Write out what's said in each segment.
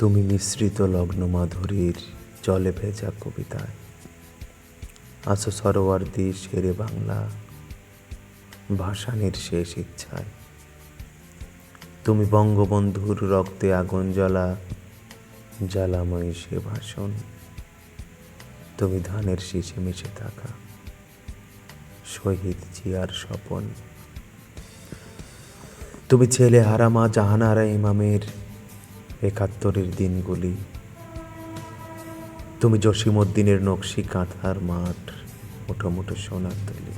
তুমি মিশ্রিত লগ্ন মাধুরীর জলে ভেজা কবিতায় আছো সরোয়ার্দী শেরে বাংলা ভাসানির শেষ ইচ্ছায়। তুমি বঙ্গবন্ধুর রক্তে আগুন জ্বলা জ্বালাময়ী সে ভাষণ। তুমি ধানের শীষে মিশে থাকা শহীদ জিয়ার স্বপন। তুমি ছেলে হারামা জাহানারা ইমামের ৭১-এর দিনগুলি। তুমি জসিমউদ্দিনের নকশি কাঁথার মাঠ মুঠো মুঠো সোনার তলি।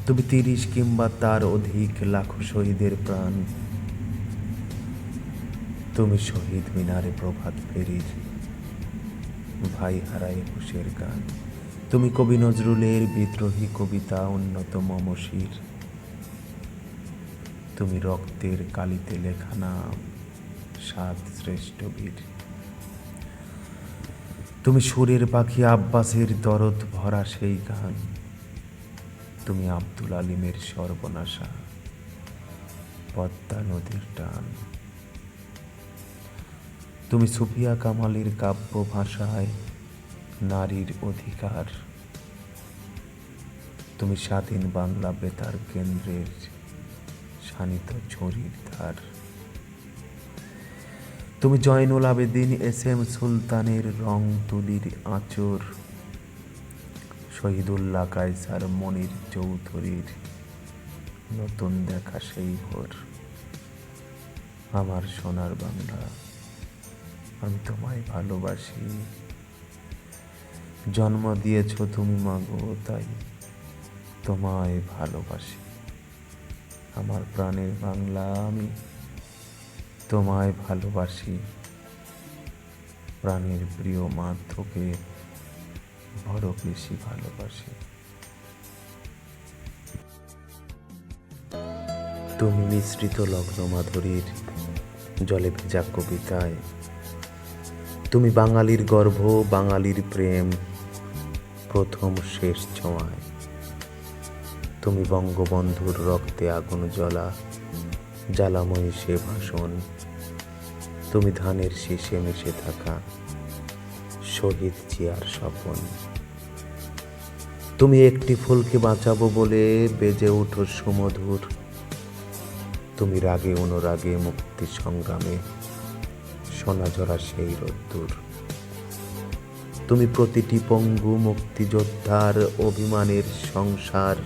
তুমি ৩০ কিংবা তার অধিক লাখো শহীদের প্রাণ। তুমি শহীদ মিনারে প্রভাত ফেরির ভাই হারায় হুশের গান। তুমি কবি নজরুলের বিদ্রোহী কবিতা উন্নত মমশির। তুমি রক্তের কালিতে লেখা নাম ৭ শ্রেষ্ঠ বীর। তুমি সুরের পাখি আব্বাসের দরদ ভরা সেই গান। তুমি আব্দুল আলিমের সর্বনাশা পদ্মা নদীর টান। তুমি সুফিয়া কামালের কাব্য ভাষায় নারীর অধিকার। তুমি স্বাধীন বাংলা বেতার কেন্দ্রের শানিত ঝুড়ির ধার। তুমি জয়নুল আবেদিন এস.এম. সুলতানের রং তুলির আঁচড়। শহীদুল্লাহ কায়সার মনির চৌধুরীর নতুন দেখা সেই ভোর। আমার সোনার বাংলা, আমি তোমায় ভালোবাসি। জন্ম দিয়েছ তুমি মাগো, তাই তোমায় ভালোবাসি। আমার প্রাণের বাংলা, আমি তোমায় ভালোবাসি। প্রাণের প্রিয় মা, তোকে বড় বেশি ভালোবাসি। তুমি মিশ্রিত লগ্ন মাধুরীর জলে ভেজা কবিতায় তুমি বাঙালির গর্ভ, বাঙালির প্রেম প্রথম শেষ ছোঁয়ায়। তুমি বঙ্গবন্ধুর রক্তে আগুন জ্বলা জ্বালাময়ী সে ভাষণ। তুমি ধানের শীষে মিশে থাকা শহীদ জিয়ার স্বপন। তুমি একটি ফুলকে বাঁচাবো বলে বেজে ওঠো সুমধুর। তুমি রাগে অনুরাগে মুক্তি সংগ্রামে সোনাঝরা সেই রোদ্দুর। তুমি প্রতিটি পঙ্গু মুক্তিযোদ্ধার অভিমানের সংসার।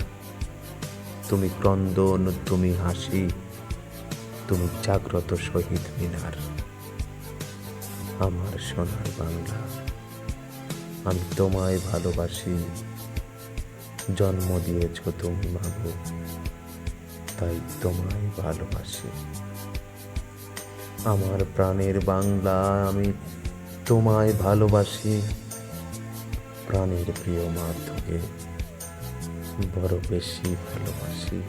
তুমি ক্রন্দন, তুমি হাসি, তুমি জাগ্রত শহীদ মিনার। আমার সোনার বাংলা, আমি তোমায় ভালোবাসি। জন্ম দিয়েছ তুমি মাগো, তাই তোমায় ভালোবাসি। আমার প্রাণের বাংলা, আমি তোমায় ভালোবাসি। প্রাণের প্রিয় মা, তোকে বড় বেশি ভালোবাসি।